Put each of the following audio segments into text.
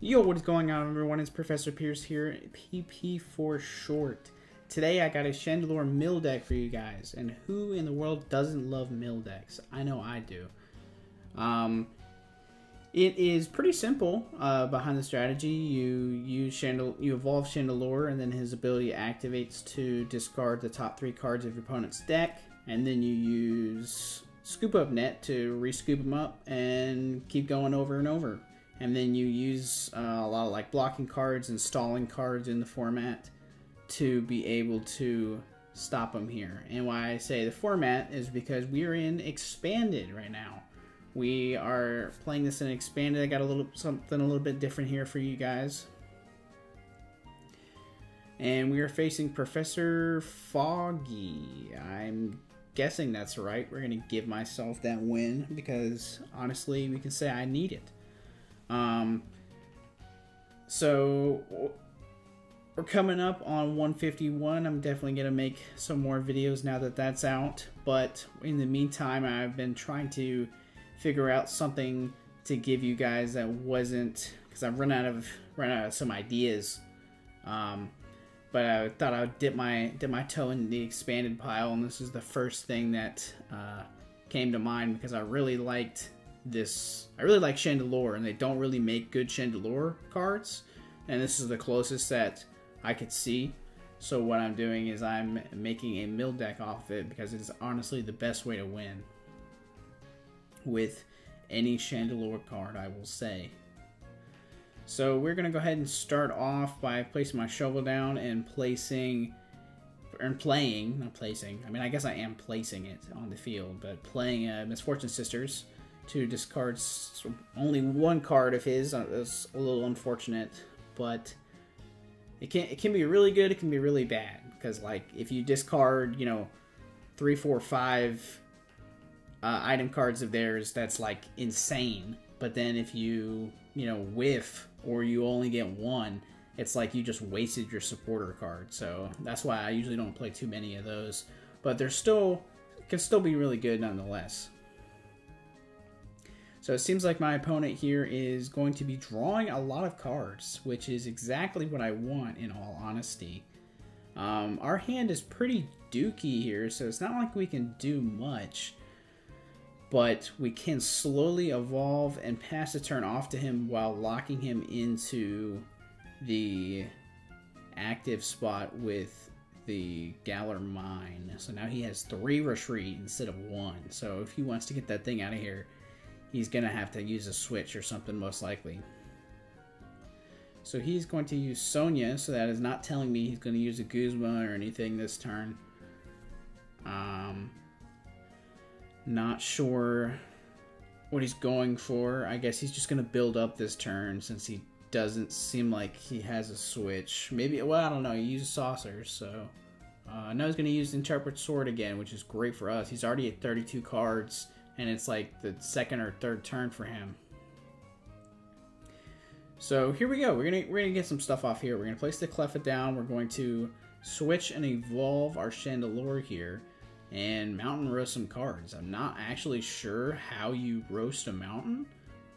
Yo, what is going on, everyone? It's Professor Pierce here, PP for short. Today I got a Chandelure mill deck for you guys, and who in the world doesn't love mill decks? I know I do. It is pretty simple behind the strategy. You evolve Chandelure, and then his ability activates to discard the top 3 cards of your opponent's deck, and then you use Scoop Up Net to re-scoop them up and keep going over and over. And then you use a lot of like blocking cards and stalling cards in the format to be able to stop them here. And why I say the format is because we're in Expanded right now. We are playing this in Expanded. I got something a little bit different here for you guys. And we are facing Professor Foggy. I'm guessing that's right. We're going to give myself that win because honestly, we can say I need it. So we're coming up on 151. I'm definitely going to make some more videos now that that's out. But in the meantime, I've been trying to figure out something to give you guys that wasn't, because I've run out of some ideas. But I thought I would dip my toe in the expanded pile, and this is the first thing that came to mind because I really liked this. I really like Chandelure, and they don't really make good Chandelure cards, and this is the closest that I could see. So what I'm doing is I'm making a mill deck off of it because it's honestly the best way to win with any Chandelure card, I will say. So we're gonna go ahead and start off by placing my shovel down and playing. I mean, I guess I am placing it on the field, but playing Misfortune Sisters to discard only one card of his. That's a little unfortunate, but it can be really good. It can be really bad because, like, if you discard, 3, 4, 5 item cards of theirs, that's like insane. But then if you whiff or you only get one, it's like you just wasted your supporter card. So that's why I usually don't play too many of those. But they're can still be really good nonetheless. So it seems like my opponent here is going to be drawing a lot of cards, which is exactly what I want, in all honesty. Our hand is pretty dookie here, so it's not like we can do much. But we can slowly evolve and pass the turn off to him while locking him into the active spot with the Galar Mine. So now he has 3 retreat instead of 1. So if he wants to get that thing out of here, he's going to have to use a switch or something, most likely. So he's going to use Sonya, so that is not telling me he's going to use a Guzma or anything this turn. Not sure what he's going for. I guess he's just going to build up this turn since he doesn't seem like he has a switch. Maybe, well, I don't know. He uses saucers, so... now he's going to use Interpret Sword again, which is great for us. He's already at 32 cards, and it's like the 2nd or 3rd turn for him. So here we go. We're gonna get some stuff off here. We're going to place the Cleffa down. We're going to switch and evolve our Chandelure here and mountain roast some cards. I'm not actually sure how you roast a mountain,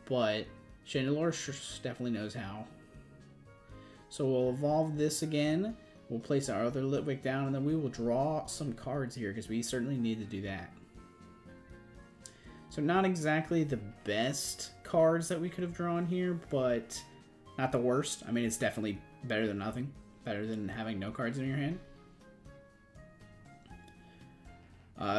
but Chandelure definitely knows how. So we'll evolve this again. We'll place our other Litwick down, and then we will draw some cards here because we certainly need to do that. So not exactly the best cards that we could have drawn here, but not the worst. I mean, it's definitely better than nothing. Better than having no cards in your hand.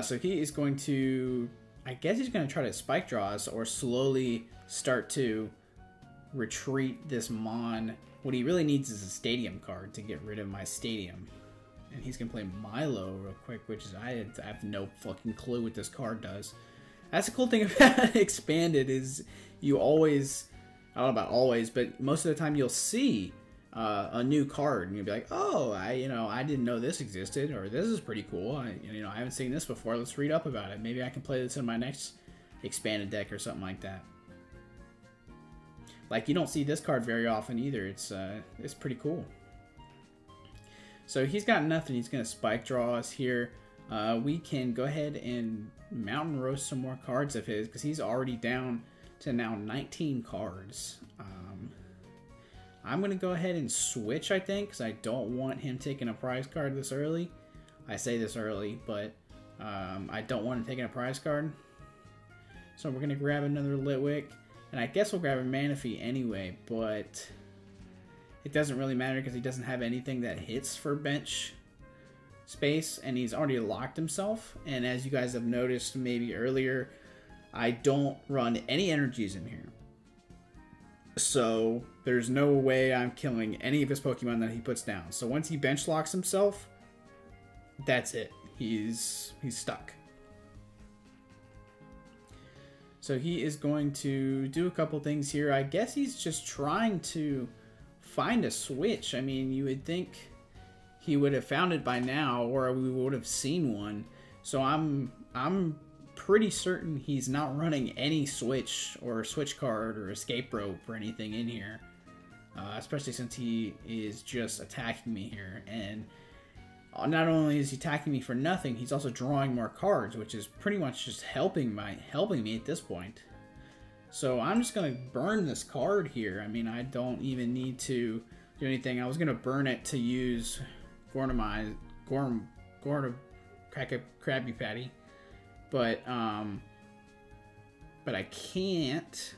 So he is going to, I guess he's going to try to spike draw us or slowly start to retreat this Mon. What he really needs is a stadium card to get rid of my stadium. And he's going to play Milo real quick, which is, I have no fucking clue what this card does. That's the cool thing about Expanded is you always, I don't know about always, but most of the time you'll see a new card and you'll be like, oh, I didn't know this existed, or this is pretty cool. I haven't seen this before. Let's read up about it. Maybe I can play this in my next Expanded deck or something like that. Like, you don't see this card very often either. It's pretty cool. So he's got nothing. He's gonna spike draw us here. We can go ahead and mountain roast some more cards of his because he's already down to now 19 cards. I'm going to go ahead and switch, I think, because I don't want him taking a prize card this early. I say this early, but I don't want him taking a prize card. So we're going to grab another Litwick, and I guess we'll grab a Manaphy anyway, but it doesn't really matter because he doesn't have anything that hits for bench space, and he's already locked himself. And as you guys have noticed maybe earlier, I don't run any energies in here. So there's no way I'm killing any of his Pokemon that he puts down. So once he bench locks himself, that's it. He's stuck. So he is going to do a couple things here. I guess he's just trying to find a switch. I mean, you would think he would have found it by now, or we would have seen one. So I'm pretty certain he's not running any switch or switch card or escape rope or anything in here, especially since he is just attacking me here. And not only is he attacking me for nothing, he's also drawing more cards, which is pretty much just helping me at this point. So I'm just gonna burn this card here. I mean, I don't even need to do anything. I was gonna burn it to use Krabby Patty, but I can't.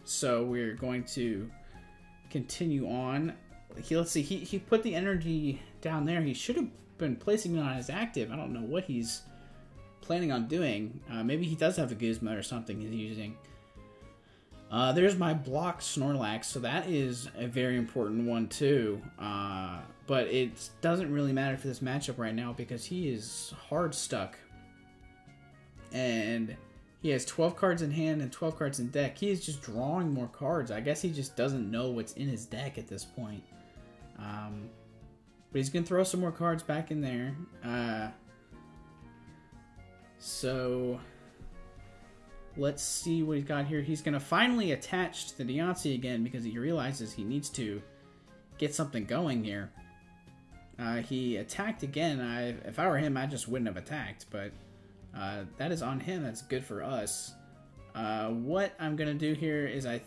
So we're going to continue on. Let's see. He put the energy down there. He should have been placing it on his active. I don't know what he's planning on doing. Maybe he does have a Guzma or something he's using. There's my block Snorlax, so that is a very important one too. But it doesn't really matter for this matchup right now because he is hard stuck. And he has 12 cards in hand and 12 cards in deck. He is just drawing more cards. I guess he just doesn't know what's in his deck at this point. But he's going to throw some more cards back in there. So let's see what he's got here. He's going to finally attach the Deontay again because he realizes he needs to get something going here. He attacked again. If I were him, I just wouldn't have attacked, but that is on him. That's good for us. What I'm going to do here is I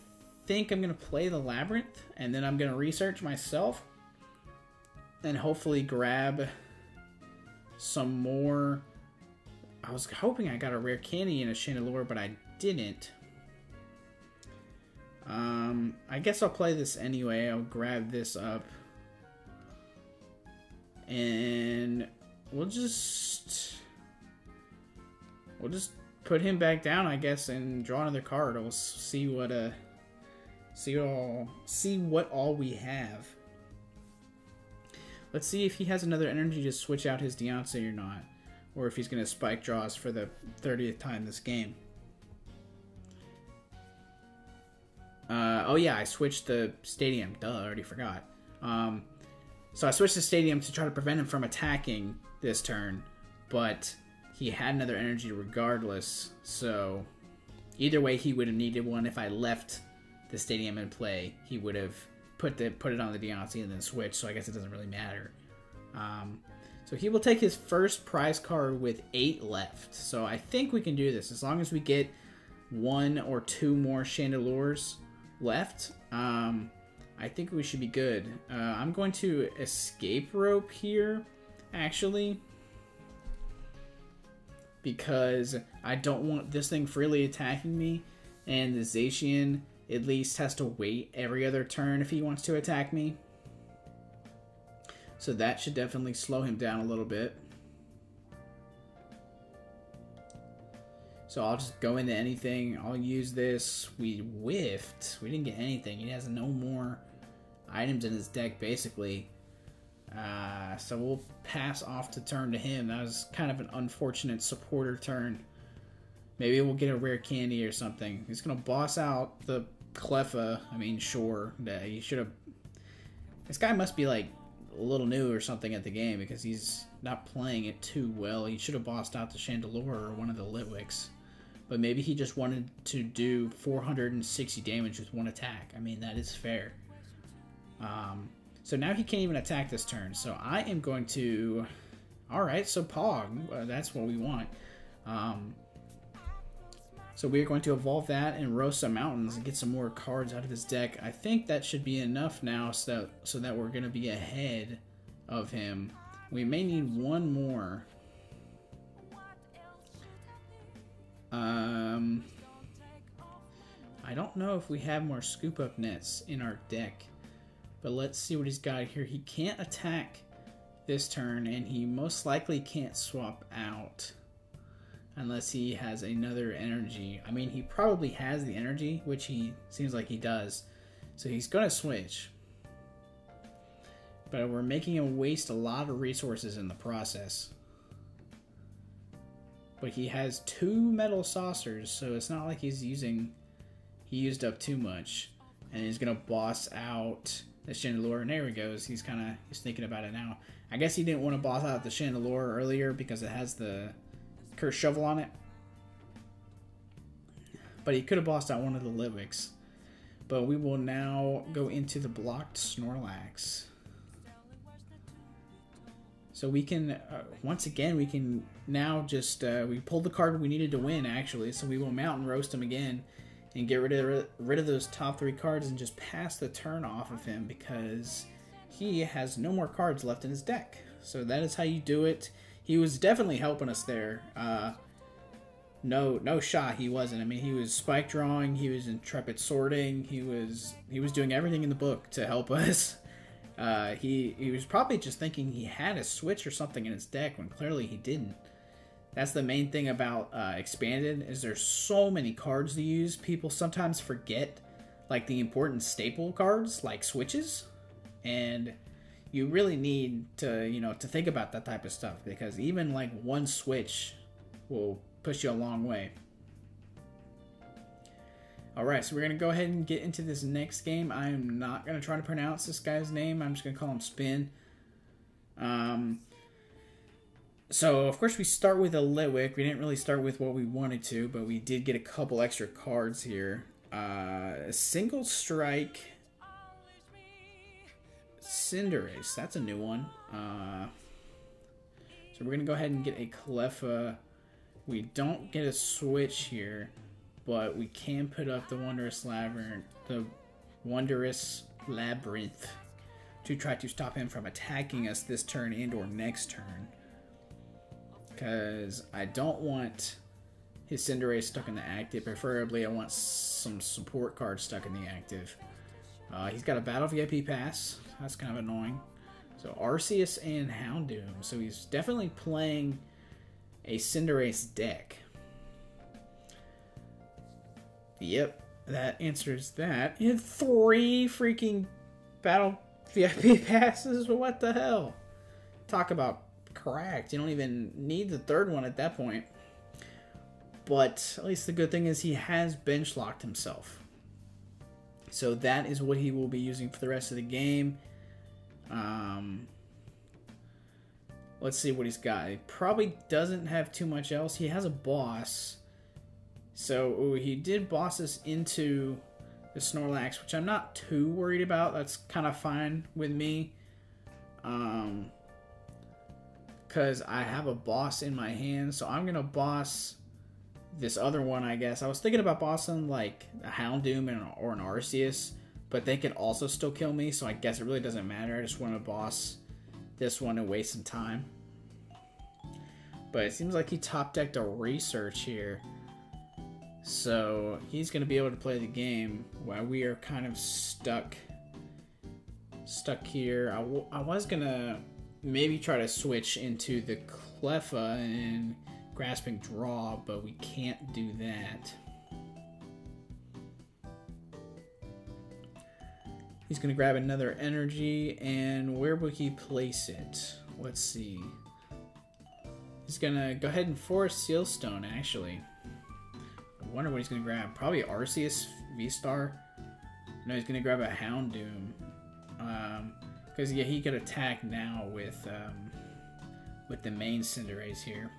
think I'm going to play the Labyrinth, and then I'm going to research myself and hopefully grab some more. I was hoping I got a rare candy and a Chandelure, but I didn't. I guess I'll play this anyway. I'll grab this up. And we'll just put him back down, I guess, and draw another card. We'll see what all we have. Let's see if he has another energy to switch out his Deontay or not, or if he's going to spike draws for the 30th time this game. Oh yeah, I switched the stadium. Duh, I already forgot. So I switched the stadium to try to prevent him from attacking this turn, but he had another energy regardless, so either way he would have needed one. If I left the stadium in play, he would have put it on the Deontay and then switch, so I guess it doesn't really matter. So he will take his first prize card with 8 left, so I think we can do this. As long as we get 1 or 2 more Chandelures left, I think we should be good. I'm going to escape rope here, actually, because I don't want this thing freely attacking me, and the Zacian at least has to wait every other turn if he wants to attack me. So that should definitely slow him down a little bit. So I'll just go into anything. I'll use this. We whiffed. We didn't get anything. He has no more items in his deck, basically. So we'll pass off the turn to him. That was kind of an unfortunate supporter turn. Maybe we'll get a rare candy or something. He's going to boss out the Cleffa. I mean, sure. He should have... This guy must be, like, a little new or something at the game because he's not playing it too well. He should have bossed out the Chandelure or one of the Litwicks. But maybe he just wanted to do 460 damage with one attack. I mean, that is fair. So now he can't even attack this turn. So I am going to... Alright, so Pog. That's what we want. So we're going to evolve that and roast some mountains and get some more cards out of his deck. I think that should be enough now so that we're going to be ahead of him. We may need one more. I don't know if we have more scoop up nets in our deck, but let's see what he's got here. He can't attack this turn, and he most likely can't swap out unless he has another energy. I mean, he probably has the energy, which he seems like he does, so he's gonna switch. But we're making him waste a lot of resources in the process. But he has 2 metal saucers, so it's not like he used up too much. And he's gonna boss out the Chandelure, and there he goes. He's thinking about it now. I guess he didn't want to boss out the Chandelure earlier because it has the Cursed Shovel on it. But he could have bossed out one of the Litwicks. But we will now go into the blocked Snorlax. So we can, once again, we can now just, we pulled the card we needed to win, actually. So we will Mountain Roast him again and get rid of those top 3 cards and just pass the turn off of him because he has no more cards left in his deck. So that is how you do it. He was definitely helping us there. No shot he wasn't. I mean, he was spike drawing, he was intrepid sorting, he was doing everything in the book to help us. He was probably just thinking he had a switch or something in his deck when clearly he didn't. That's the main thing about Expanded, is there's so many cards to use. People sometimes forget like the important staple cards like switches, and you really need to, you know, to think about that type of stuff, because even like one switch will push you a long way. Alright, so we're going to go ahead and get into this next game. I am not going to try to pronounce this guy's name. I'm just going to call him Spin. So, of course, we start with a Litwick. We didn't really start with what we wanted to, but we did get a couple extra cards here. Single Strike Cinderace. That's a new one. So we're going to go ahead and get a Cleffa. We don't get a switch here, but we can put up the Wondrous Labyrinth to try to stop him from attacking us this turn and or next turn. Because I don't want his Cinderace stuck in the active. Preferably I want some support cards stuck in the active. He's got a Battle VIP pass. That's kind of annoying. So Arceus and Houndoom. So he's definitely playing a Cinderace deck. Yep, that answers that. He had 3 freaking Battle VIP passes? What the hell? Talk about cracked. You don't even need the 3rd one at that point. But at least the good thing is he has bench locked himself. So that is what he will be using for the rest of the game. Let's see what he's got. He probably doesn't have too much else. He has a boss. So he did boss us into the Snorlax, which I'm not too worried about. That's kind of fine with me. Because I have a boss in my hand. So I'm going to boss this other one, I guess. I was thinking about bossing like a Houndoom or an Arceus, but they could also still kill me, so I guess it really doesn't matter. I just want to boss this one and waste some time. But it seems like he top decked a Research here, so he's going to be able to play the game while we are kind of stuck here. I was going to maybe try to switch into the Cleffa and Grasping Draw, but we can't do that. He's going to grab another energy, and where will he place it? Let's see. He's going to go ahead and force Sealstone, actually. I wonder what he's going to grab. Probably Arceus V-Star. No, he's going to grab a Houndoom. Because, yeah, he could attack now with the main Cinderace here.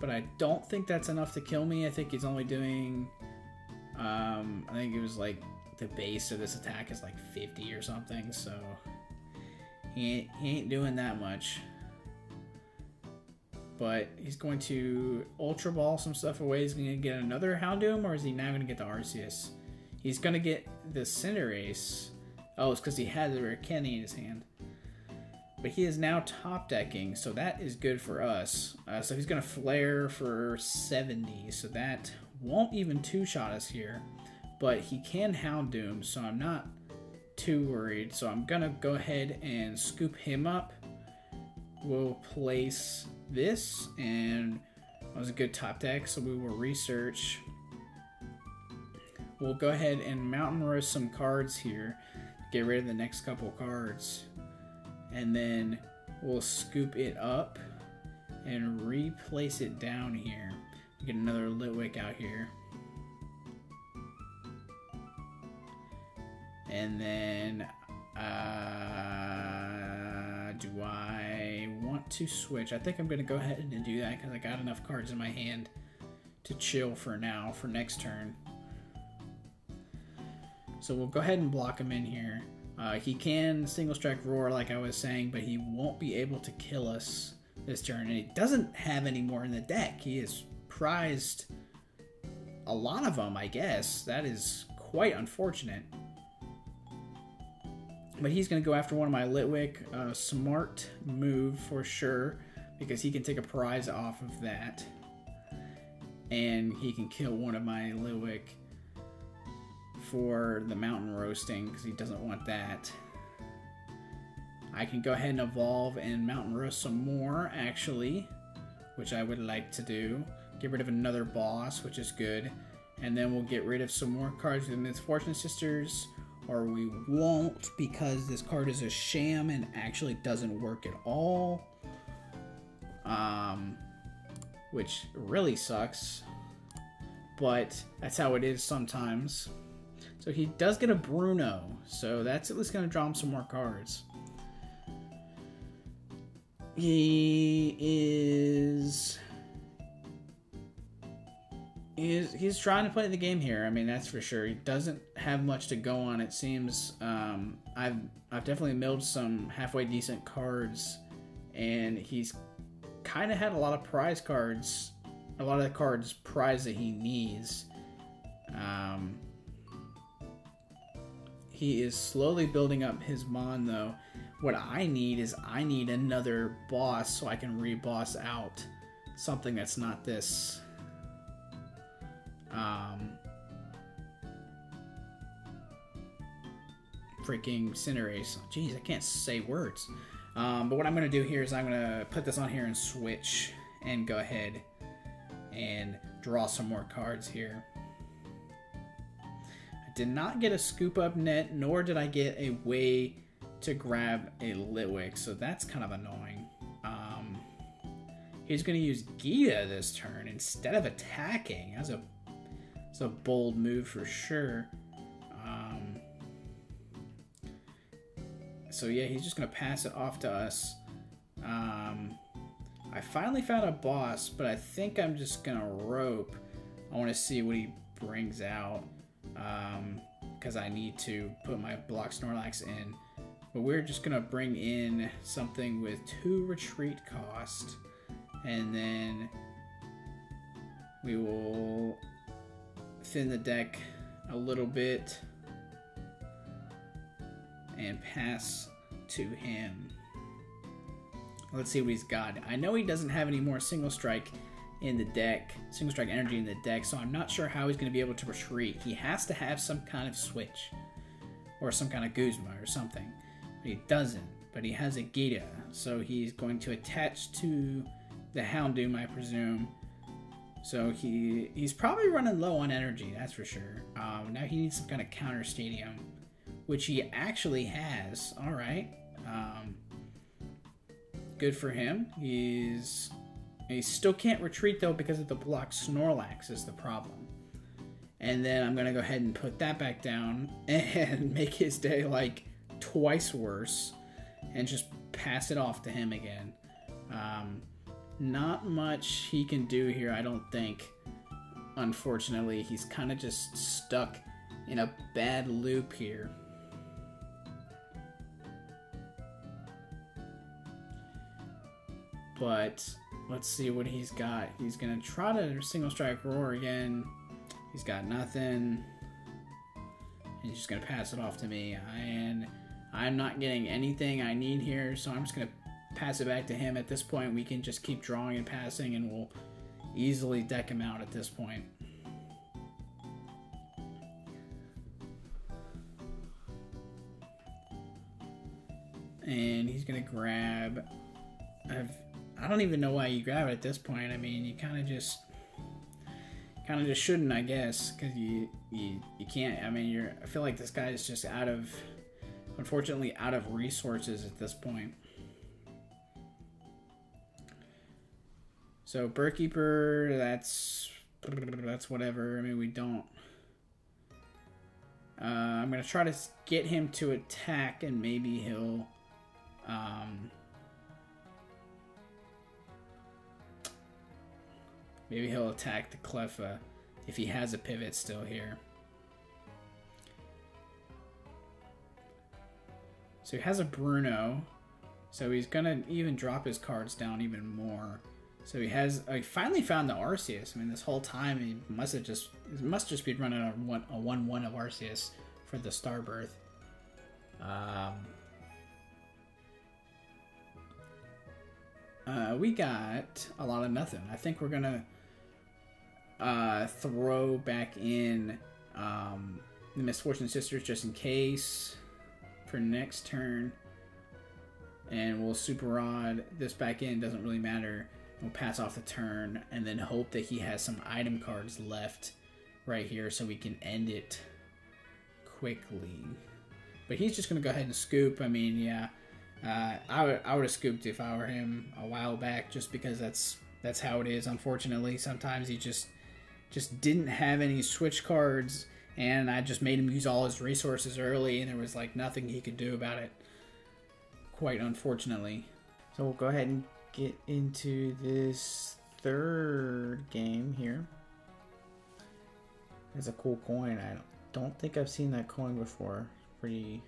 But I don't think that's enough to kill me. I think he's only doing... I think it was like the base of this attack is like 50 or something, so he ain't doing that much. but he's going to Ultra Ball some stuff away. He's going to get another Houndoom, or is he now going to get the Arceus? He's going to get the Cinderace. Oh, it's because he had the Rare Candy in his hand. But he is now top decking, so that is good for us. So he's going to Flare for 70, so that won't even two-shot us here. But he can Houndoom, so I'm not too worried. So I'm going to go ahead and scoop him up. We'll place this, and that was a good top deck, so we will research. We'll go ahead and Mountain Roast some cards here. Get rid of the next couple cards. And then we'll scoop it up and replace it down here. Get another Litwick out here. And then, do I want to switch? I think I'm going to go ahead and do that because I got enough cards in my hand to chill for now, for next turn. So we'll go ahead and block him in here. He can Single Strike Roar like I was saying, but he won't be able to kill us this turn. And he doesn't have any more in the deck. He has prized a lot of them, I guess. That is quite unfortunate. But he's going to go after one of my Litwick. Smart move for sure, because he can take a prize off of that. And he can kill one of my Litwick for the Mountain Roasting, because he doesn't want that. I can go ahead and evolve and Mountain Roast some more, actually, which I would like to do. Get rid of another boss, which is good. And then we'll get rid of some more cards with Misfortune Sisters, or we won't, because this card is a sham and actually doesn't work at all. Which really sucks, but that's how it is sometimes. So he does get a Bruno, so that's at least going to draw him some more cards. He's trying to play the game here. I mean, that's for sure. He doesn't have much to go on, it seems. I've definitely milled some halfway decent cards, and he's kind of had a lot of prize cards, a lot of the cards prize that he needs. He is slowly building up his Mon, though. What I need is another boss so I can re-boss out something that's not this. Freaking Cinderace. Jeez, I can't say words. But what I'm going to do here is I'm going to put this on here and switch and go ahead and draw some more cards here. I did not get a scoop up net, nor did I get a way to grab a Litwick, so that's kind of annoying. He's going to use Gita this turn instead of attacking. That's a bold move for sure. So yeah, he's just going to pass it off to us. I finally found a boss, but I think I'm just going to rope. I want to see what he brings out, because I need to put my block Snorlax in. But we're just going to bring in something with 2 retreat cost, and then we will thin the deck a little bit and pass to him. Let's see what he's got. I know he doesn't have any more Single Strike in the deck, Single Strike energy in the deck, so I'm not sure how he's going to be able to retreat. He has to have some kind of switch, or some kind of Guzma or something. But he doesn't, but he has a Gita, so he's going to attach to the Houndoom, I presume. So he's probably running low on energy, that's for sure. Now he needs some kind of counter stadium, which he actually has. All right. Good for him. He still can't retreat, though, because of the block Snorlax is the problem. And then I'm going to go ahead and put that back down and make his day, like, twice worse and just pass it off to him again. Not much he can do here, I don't think. Unfortunately, he's kind of just stuck in a bad loop here. But let's see what he's got. He's gonna try to single strike roar again. He's got nothing. He's just gonna pass it off to me, and I'm not getting anything I need here, so I'm just gonna pass it back to him. At this point, we can just keep drawing and passing, and we'll easily deck him out at this point. And he's gonna grab. I don't even know why you grab it at this point. I mean, you kind of just shouldn't, I guess, because you can't. I mean, I feel like this guy is just unfortunately out of resources at this point. So Burkeeper, that's whatever. I mean, we don't. I'm gonna try to get him to attack, and maybe he'll. Maybe he'll attack the Cleffa if he has a pivot still here. So he has a Bruno, so he's gonna even drop his cards down even more. So he finally found the Arceus. I mean, this whole time he must just be running a 1/1 of Arceus for the Starbirth. We got a lot of nothing. I think we're gonna throw back in the Misfortune Sisters just in case for next turn, and we'll Super Rod this back in. Doesn't really matter. We'll pass off the turn and then hope that he has some item cards left right here so we can end it quickly. But he's just gonna go ahead and scoop. I mean, yeah, I would have scooped if I were him a while back, just because that's how it is. Unfortunately, sometimes he just didn't have any switch cards, and I just made him use all his resources early, and there was like nothing he could do about it, quite unfortunately. So we'll go ahead and get into this third game here. It's a cool coin. I don't think I've seen that coin before. Pretty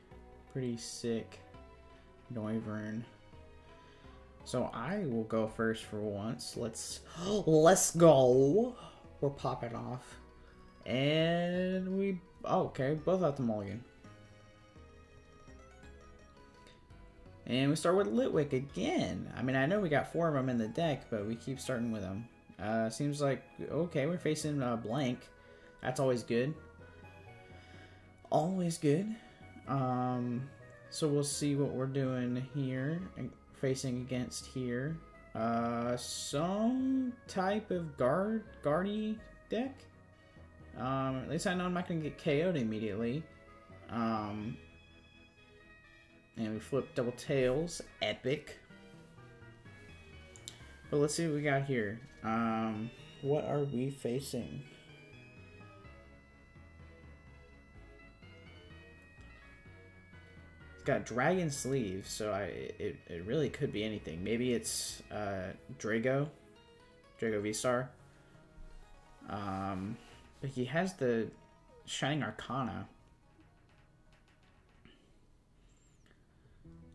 sick. Noivern. So I will go first for once. Let's go. We're popping off. And okay, both out the mulligan. And we start with Litwick again. I mean, I know we got 4 of them in the deck, but we keep starting with them. Seems like, okay, we're facing blank. That's always good. Always good. So we'll see what we're doing here. Facing against here. Some type of guardy deck. At least I know I'm not going to get KO'd immediately. And we flip double tails. Epic. But let's see what we got here. What are we facing? It's got Dragon Sleeves, so it really could be anything. Maybe it's Drago V-Star. But he has the Shining Arcana.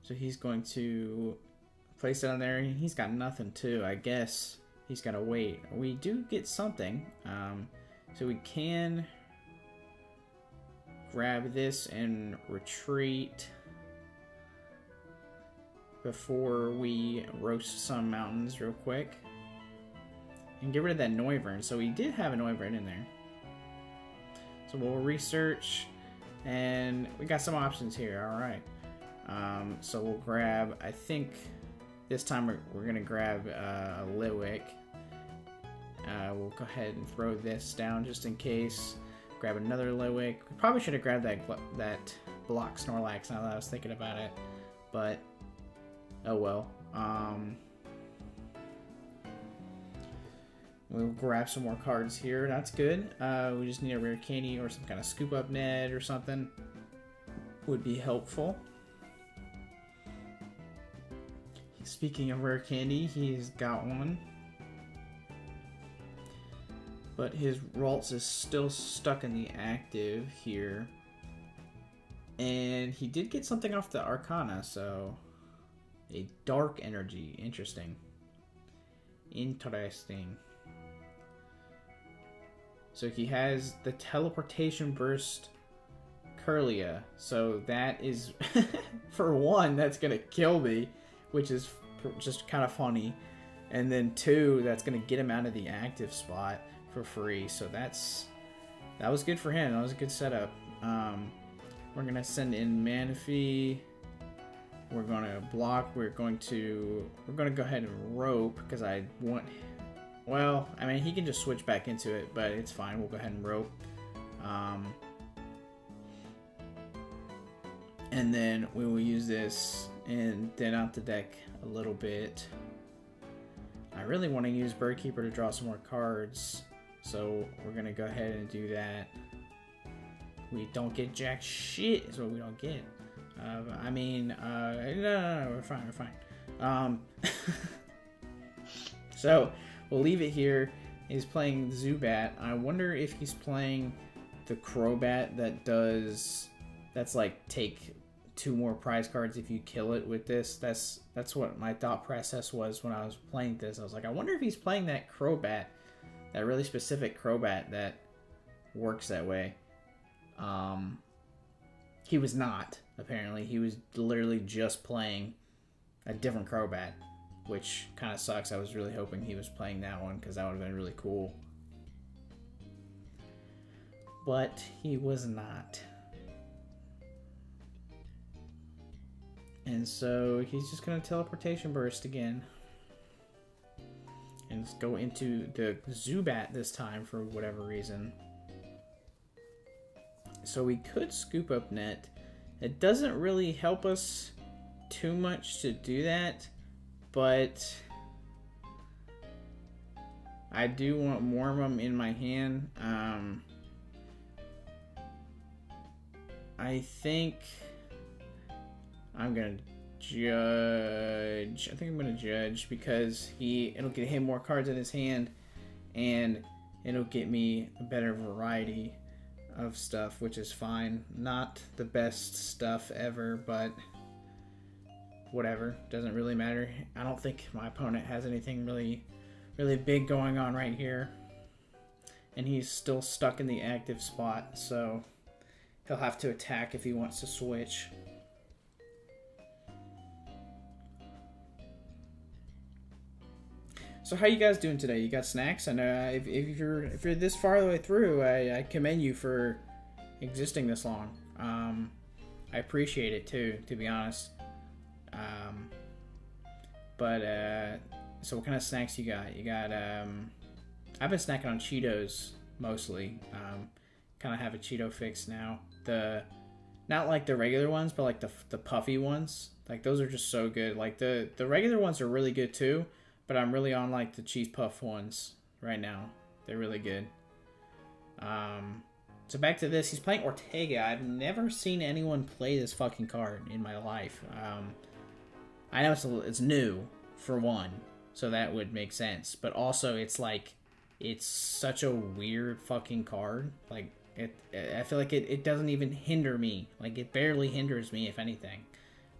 So he's going to place it on there. He's got nothing too. I guess he's got to wait. We do get something. So we can grab this and retreat before we roast some mountains real quick. And get rid of that Noivern. So we did have a Noivern in there. So we'll research. And we got some options here. Alright. So we'll grab, I think this time we're going to grab Litwick. We'll go ahead and throw this down just in case. Grab another Litwick. We probably should have grabbed that block Snorlax now that I was thinking about it. But, oh well. We'll grab some more cards here. That's good. We just need a rare candy or some kind of scoop up net or something. Would be helpful. Speaking of rare candy, he's got one. But his Ralts is still stuck in the active here. And he did get something off the Arcana, so... A Dark Energy. Interesting. Interesting. So he has the teleportation burst Curlia. So that is, for one, that's going to kill me, which is just kind of funny. And then two, that's going to get him out of the active spot for free. So that was good for him. That was a good setup. We're going to send in Manaphy. We're going to block. We're going to go ahead and rope because I want... Well, I mean, he can just switch back into it, but it's fine. We'll go ahead and rope. And then we will use this and thin out the deck a little bit. I really want to use Birdkeeper to draw some more cards, so we're going to go ahead and do that. We don't get jack shit is what we don't get. I mean, no, we're fine. So we'll leave it here. He's playing Zubat. I wonder if he's playing the Crobat that's like take 2 more prize cards if you kill it with this. That's what my thought process was when I was playing this. I was like, I wonder if he's playing that Crobat, that really specific Crobat that works that way. He was not, apparently. He was literally just playing a different Crobat, which kind of sucks. I was really hoping he was playing that one because that would have been really cool. But he was not. And so he's just going to teleportation burst again. And let's go into the Zubat this time for whatever reason. So we could scoop up net. It doesn't really help us too much to do that, but I do want more of them in my hand. I think I'm gonna judge. I think I'm gonna judge because it'll get him more cards in his hand, and it'll get me a better variety of stuff, which is fine. Not the best stuff ever, but whatever. Doesn't really matter. I don't think my opponent has anything really big going on right here, and he's still stuck in the active spot, so he'll have to attack if he wants to switch. So how you guys doing today? You got snacks? And if you're this far the way through, I commend you for existing this long. I appreciate it too, to be honest. So what kind of snacks you got? You got I've been snacking on Cheetos mostly. Kind of have a Cheeto fix now. Not like the regular ones, but like the puffy ones. Like those are just so good. Like the regular ones are really good too. But I'm really on like the cheese puff ones right now. They're really good. So back to this. He's playing Ortega. I've never seen anyone play this fucking card in my life. I know it's new for one, so that would make sense. But also, it's such a weird fucking card. Like I feel like it doesn't even hinder me. Like it barely hinders me, if anything.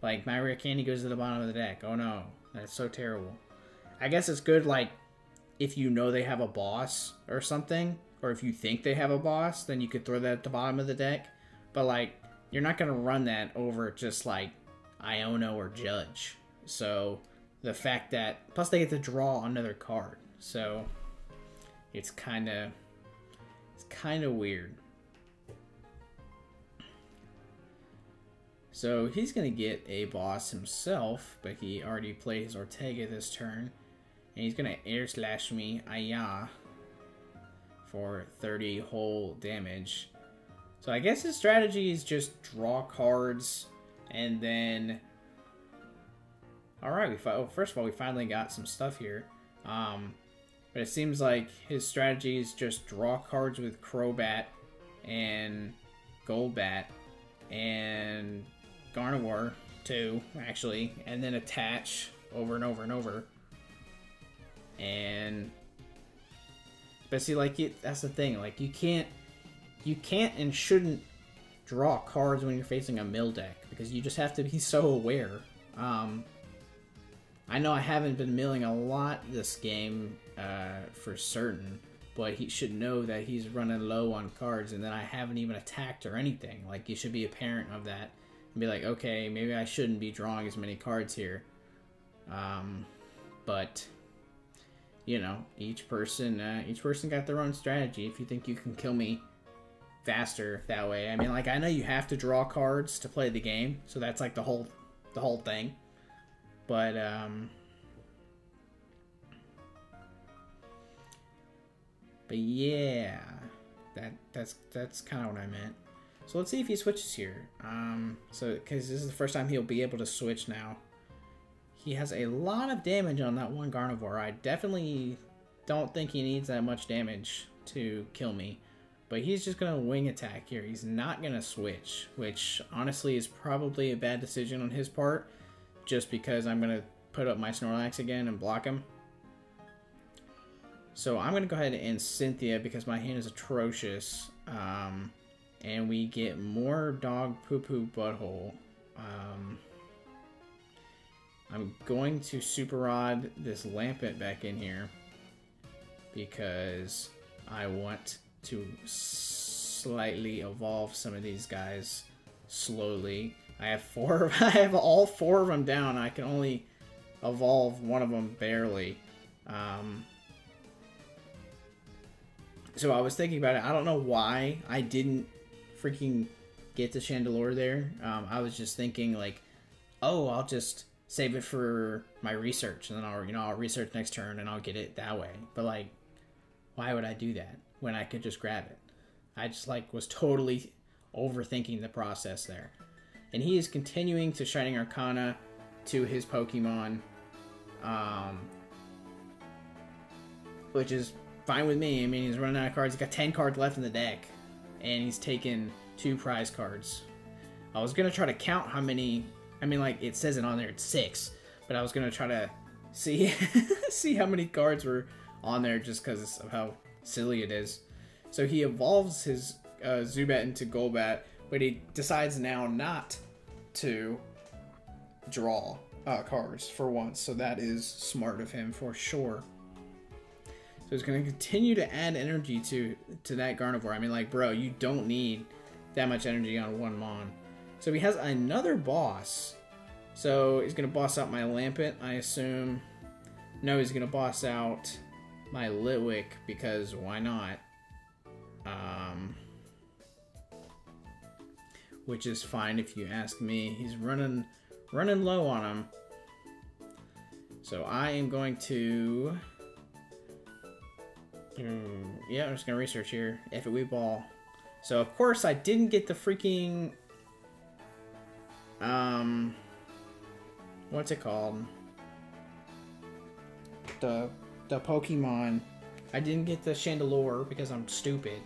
Like my rare candy goes to the bottom of the deck. Oh no, that's so terrible. I guess it's good, like, if you know they have a boss or something, or if you think they have a boss, then you could throw that at the bottom of the deck. But, like, you're not going to run that over just, like, Iono or Judge. So, the fact that... Plus, they get to draw another card. So, it's kind of weird. So, he's going to get a boss himself, but he already played his Ortega this turn. And he's going to air slash me, Aya, for 30 whole damage. So I guess his strategy is just draw cards, and then... Alright, first of all, we finally got some stuff here. But it seems like his strategy is just draw cards with Crobat and Goldbat and Gardevoir, too, actually, and then attach over and over and over. But see, like, that's the thing. Like, you can't and shouldn't draw cards when you're facing a mill deck because you just have to be so aware. I I know I haven't been milling a lot this game for certain, but he should know that he's running low on cards and that I haven't even attacked or anything. Like, you should be apparent of that and be like, okay, maybe I shouldn't be drawing as many cards here. But you know, each person got their own strategy. If you think you can kill me faster that way, I mean, like, I know you have to draw cards to play the game, so that's like the whole thing. But yeah, that's kind of what I meant. So let's see if he switches here. So because this is the first time he'll be able to switch now. He has a lot of damage on that one Gardevoir. I definitely don't think he needs that much damage to kill me. But he's just going to wing attack here. He's not going to switch, which honestly is probably a bad decision on his part, just because I'm going to put up my Snorlax again and block him. So I'm going to go ahead and Cynthia because my hand is atrocious. And we get more dog poo-poo butthole. I'm going to Super Rod this Lampent back in here because I want to slightly evolve some of these guys slowly. I have all 4 of them down. I can only evolve one of them barely. So I was thinking about it. I don't know why I didn't freaking get the Chandelure there. I was just thinking like, oh, I'll just save it for my research, and then I'll research next turn and I'll get it that way. But like, why would I do that when I could just grab it? I just like was totally overthinking the process there. And he is continuing to Shining Arcana to his Pokemon, which is fine with me. I mean, he's running out of cards. He's got 10 cards left in the deck, and he's taken 2 prize cards. I was gonna try to count how many. I mean, like, it says it on there, it's 6. But I was going to try to see see how many cards were on there just because of how silly it is. So he evolves his Zubat into Golbat, but he decides now not to draw cards for once. So that is smart of him for sure. So he's going to continue to add energy to that Gardevoir. I mean, like, bro, you don't need that much energy on one Mon. So he has another boss. So he's going to boss out my Lampent, I assume. No, he's going to boss out my Litwick, because why not? Which is fine if you ask me. He's running low on him. So I am going to... yeah, I'm just going to research here. If it Weep Ball. So, of course, I didn't get the freaking... what's it called? The Pokemon. I didn't get the Chandelure because I'm stupid.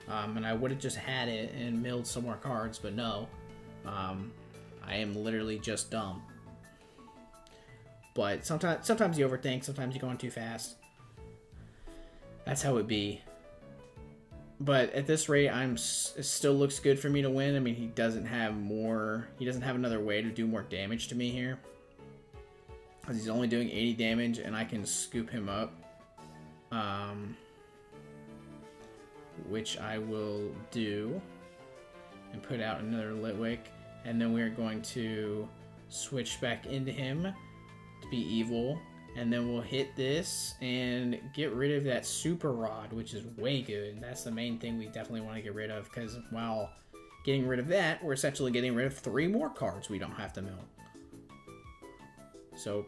And I would have just had it and milled some more cards, but no. I am literally just dumb. But sometimes you overthink, sometimes you're going too fast. That's how it be. But at this rate, it still looks good for me to win. I mean, he doesn't have another way to do more damage to me here. Because he's only doing 80 damage, and I can scoop him up. Which I will do. And put out another Litwick. And then we're going to switch back into him to be evil. And then we'll hit this and get rid of that Super Rod, which is way good. That's the main thing we definitely want to get rid of, because while getting rid of that, we're essentially getting rid of 3 more cards we don't have to mill. So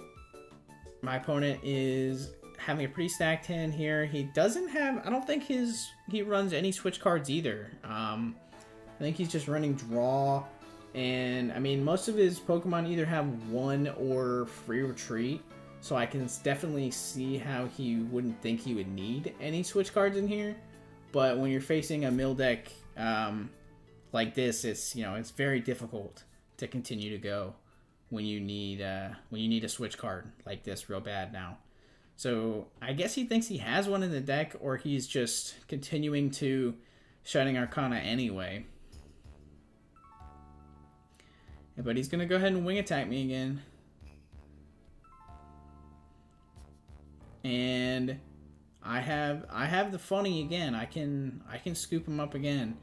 my opponent is having a pretty stacked hand here. He doesn't have... I don't think he runs any switch cards either. I think he's just running draw. And, I mean, most of his Pokemon either have 1 or free retreat. So I can definitely see how he wouldn't think he would need any switch cards in here. But when you're facing a mill deck like this, it's very difficult to continue to go when you need a switch card like this real bad now. So I guess he thinks he has one in the deck, or he's just continuing to Shining Arcana anyway. But he's gonna go ahead and wing attack me again. have the funny again. I can scoop him up again.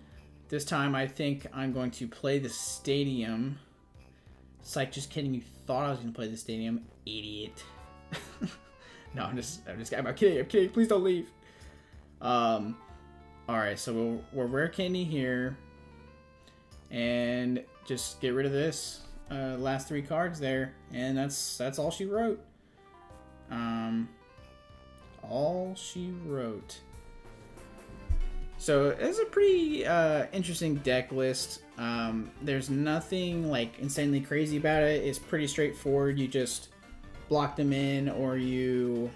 This time I think I'm going to play the stadium. Psych, just kidding. You thought I was going to play the stadium, idiot. No, I'm kidding. Please don't leave. All right, so we'll rare candy here, and just get rid of this last 3 cards there, and that's all she wrote. All she wrote. So it's a pretty interesting deck list. There's nothing like insanely crazy about it. It's pretty straightforward. You just block them in, or you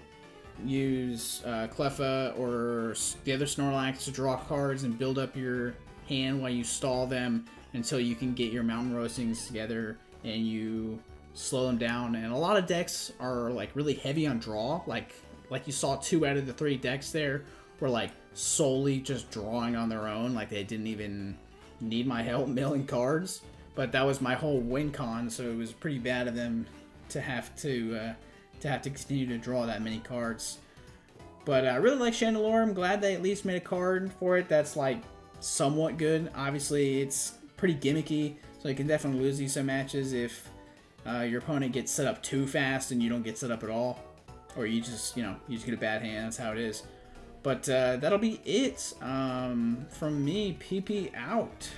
use Cleffa or the other Snorlax to draw cards and build up your hand while you stall them until you can get your Mountain Roastings together and you slow them down. And a lot of decks are like really heavy on draw, like you saw 2 out of the 3 decks there were like solely just drawing on their own, like they didn't even need my help milling cards. But that was my whole win con, so it was pretty bad of them to have to continue to draw that many cards. But I really like Chandelure. I'm glad they at least made a card for it that's like somewhat good. Obviously, it's pretty gimmicky, so you can definitely lose you some matches if your opponent gets set up too fast and you don't get set up at all, or you just get a bad hand. That's how it is. But that'll be it from me. PP out.